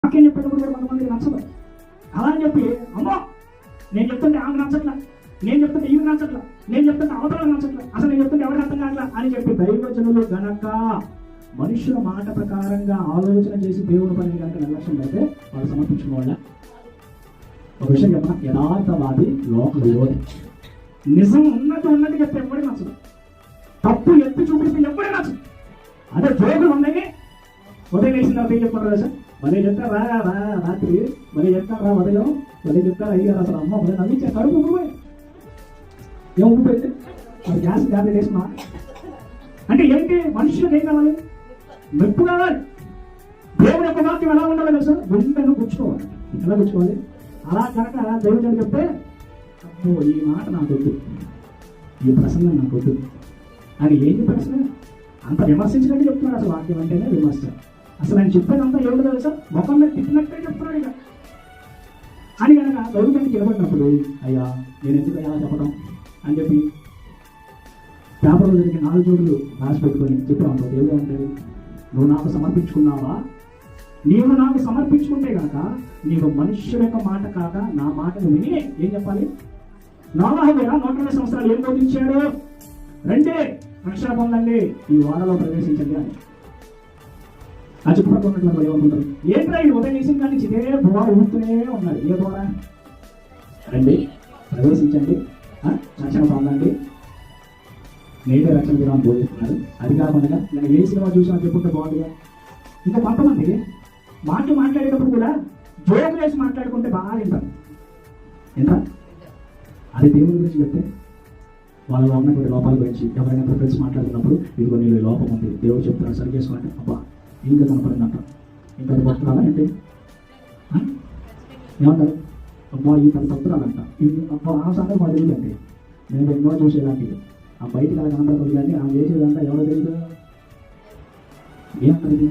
వాక్యం చెప్పేటప్పుడు కూడా కొంతమందికి నచ్చదు. అలా అని చెప్పి అమ్మో నేను చెప్తుంటే ఆమె నచ్చట్లా, నేను చెప్తుంటే ఈమె నచ్చట్లా, నేను చెప్తుంటే అవతల నచ్చట్లా, అసలు నేను చెప్తుంటే ఎవరికి అర్థం కావట్లా అని చెప్పి దైవజనులు గనక మనుషుల మాట ప్రకారంగా ఆలోచన చేసి దేవుని పని కనుక నిర్లక్ష్యం పెడితే వాళ్ళు సమర్పించుకున్న వాళ్ళ ఒక విషయం చెప్పిన యథార్థవాది లోక విరోధి. నిజం ఉన్నట్టు చెప్తే ఎవరికి నచ్చదు, తప్పు ఎత్తి చూపిస్తే ఎవరికి నచ్చదు. అదే జోకులు ఉన్నాయి, ఉదయం వేసిన తర్వాత ఏం చెప్తారు సార్, మళ్ళీ చెప్తారా రాత్రి, మళ్ళీ చెప్తారా ఉదయం, మళ్ళీ చెప్తారా అయ్యారు అసలు అమ్మ మళ్ళీ నవ్వించే కడుపు ఉబ్బిపోయి ఏం ఉబ్బిపోయింది అది గ్యాస్ ట్యాబ్లెట్ వేసుకున్నా అంటే ఏంటి? మనుషులకు ఏం కావాలి? మెప్పు కావాలి. దేవుని యొక్క వాక్యం ఎలా ఉండాలి తెలుసా? గుండెను గుచ్చుకోవాలి. ఎలా గుచ్చుకోవాలి? అలా కనుక దేవుడు చెప్తే అమ్మో ఈ మాట నాకు వద్దు, ఈ ప్రసంగం నాకు వద్దు అని ఏంటి ప్రశ్న? అంత విమర్శించినట్టు చెప్తున్నాడు. అసలు వాక్యం అంటేనే విమర్శ. అసలు ఆయన చెప్పేదంతా ఏమిటి తెలుసా? ముఖం మీద తిట్టినట్టే చెప్తున్నాడు ఇక అని కనుక దౌర్జన్యానికి నిలబడినప్పుడు అయ్యా నేను ఎందుకు ఎలా చెప్పడం అని చెప్పి పేపర్లో జరిగిన 4 జోడులు రాసి పెట్టుకొని చెప్పాను. దేవుడు అంటాడు, నువ్వు నాకు సమర్పించుకున్నావా? నీవు నాకు సమర్పించుకుంటే కనుక నీవు మనుష్యుల యొక్క మాట కాక నా మాటను విని ఏం చెప్పాలి? నోవాహు 120 సంవత్సరాలు ఏం బోధించాడు? రండి రక్షణ పొందండి, ఈ వాడలో ప్రవేశించండి అని. ఆ చుట్టుపక్కల ఉన్నటువంటి ఏమనుకుంటారు? ఏంట్రా ఈ ఉదయం వేసిన కానీ ఇదే బోర ఊపుతూనే ఉన్నాడు. ఏ బోర? రండి ప్రవేశించండి, రక్షణ పొందండి, నేడే రక్షణ విధానం బోధిస్తున్నారు. అది కాకుండా నేను ఏ సినిమా చూసినా చెప్పుకుంటే బాగుందిగా. ఇంకా కొంతమంది మాట్లాడేటప్పుడు కూడా జోకులు వేసి మాట్లాడుకుంటే బాగా వింటారు. ఎంత అది దేవుని గురించి చెప్తే వాళ్ళలో ఉన్నటువంటి లోపాల గురించి ఎవరైనా ప్రిఫరెన్స్ మాట్లాడుతున్నప్పుడు ఇదిగో నీళ్ళు లోపం ఉంది, దేవుడు చెప్తున్నారు సరి చేసుకోండి, అబ్బా ఇంకా కనపడిందంట, ఇంకా అది వస్తున్నారా ఏంటి ఏమంటారు? అబ్బా ఈ తన తప్పురాలంట, ఇది అబ్బా ఆ సంగతి మా తెలియదు అంటే నేను ఎన్నో చూసేలాంటివి ఆ బయటికి అలా కనపడుతుంది కానీ ఆ చేసేదంతా ఎవరో తెలియదు. ఏమంటారు ఇది?